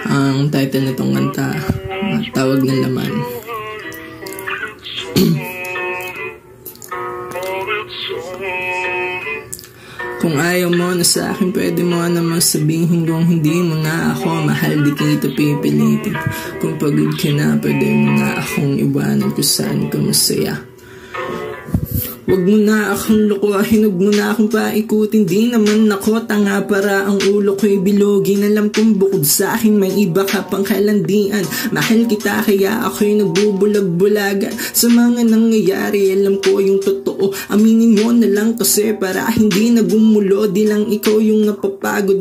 Ang title nitong kanta, Tawag ng Laman. Kung ayaw mo na sa akin, pwede mo namang sabihin kung hindi mo na ako mahal, di kita pipilitin. Kung pagod ka na, pwede mo na akong iwanan kung saan ka masaya. Wag mo na akong lokohin, wag mo na akong paikutin. Di naman ako tanga para ang ulo ko'y bilogin. Alam kong bukod sa akin may iba ka pang kalandian. Mahal kita kaya ako'y nagbubulag-bulagan sa mga nangyayari. Alam ko yung totoo, aminin mo na lang kasi para hindi na gumulo. Di lang ikaw yung napapagod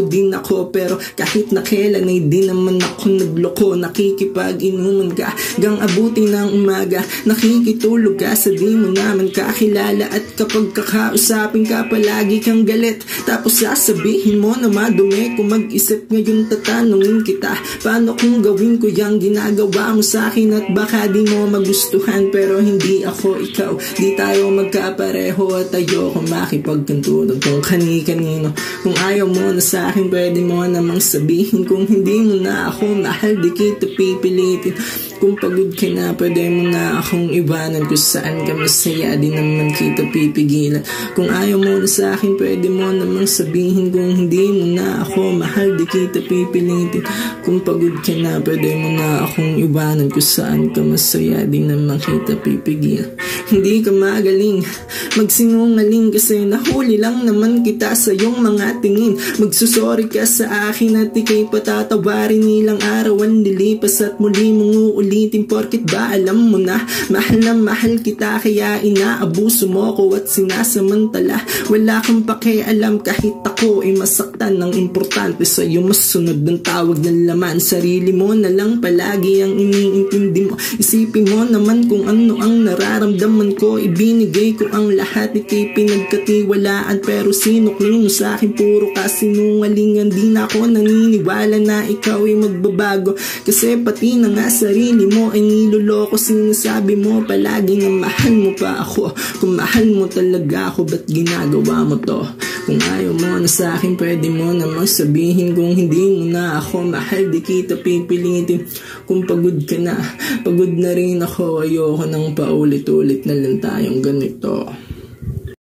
din ako. Pero kahit na kailan ay di naman ako nagloko. Nakikipag-inuman ka hanggang abuti ng umaga. Nakikitulog ka sa di mo naman kakilala. At kapag kakausapin ka palagi kang galit. Tapos sasabihin mo na madumi. Kung mag-isip ngayon tatanungin kita, paano kung gawin ko yung ginagawa mo sa akin? At baka di mo magustuhan pero hindi ako ikaw. Di tayo magkapareho at ayoko makipagkantunan kung kani-kanino. Kung ayaw mo na sa akin, pwede mo namang sabihin kung hindi mo na ako mahal, di kita pipilitin. Kung pagod ka na, pwede mo na akong iwanan kung saan ka masaya, di naman kita pipigilan. Kung ayaw mo na sa akin, pwede mo namang sabihin kung hindi mo na ako mahal, di kita pipilitin. Kung pagod ka na, pwede mo na akong iwanan kung saan ka masaya, di naman kita pipigilan. Hindi ka magaling magsinungaling kasi nahuli lang naman kita sa iyong mga tingin. Magsusorry ka sa akin at ika'y patatawarin. Ilang araw ang nilipas at muli mong uulitin. Porket ba alam mo na mahal kita kaya inaabuso mo ko at sinasamantala. Wala kang pakialam kahit ako ay masaktan. Ang importante sa'yo masunod ng tawag ng laman. Sarili mo na lang palagi ang iniintindi mo. Isipin mo naman kung ano ang nararamdaman ko. Ibinigay ko ang lahat, ikay pinagkatiwalaan. Pero sinukling mo sa akin puro kasinungalingan. Di na ako naniniwala na ikaw ay magbabago. Kasi pati na nga sarili mo ay niloloko. Sinasabi mo palagi na mahal mo pa ako. Kung mahal mo talaga ako, ba't ginagawa mo to? Kung ayaw mo na sa akin, pwede mo namang sabihin kung hindi mo na ako mahal, di kita pipilitin. Kung pagod ka na, pagod na rin ako. Ayoko nang paulit-ulit na lang tayong ganito.